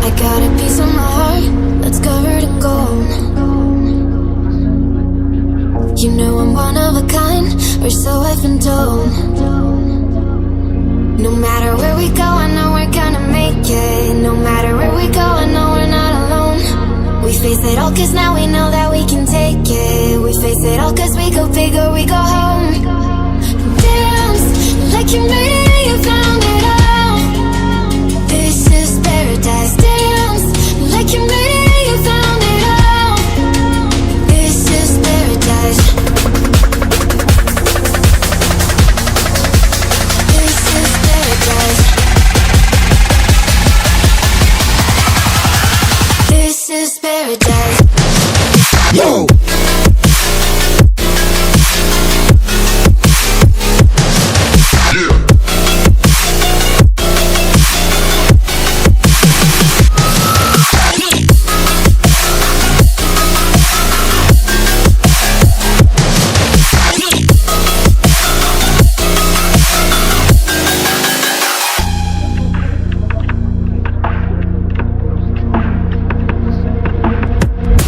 I got a piece of my heart that's covered in gold. You know I'm one of a kind, or so I've been told. No matter where we go, I know we're gonna make it. No matter where we go, I know we're not alone. We face it all cause now we know that we can take it. We face it all cause we go big or we go home. Dance like you made it, you found it all. This is paradise. Dance like you made it, you found it all. This is paradise. This is paradise. This is paradise. Yo!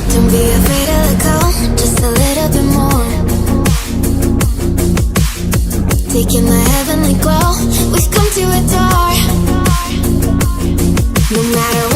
Don't be afraid to let go, just a little bit more. Taking the heavenly glow, we've come to adore. No matter what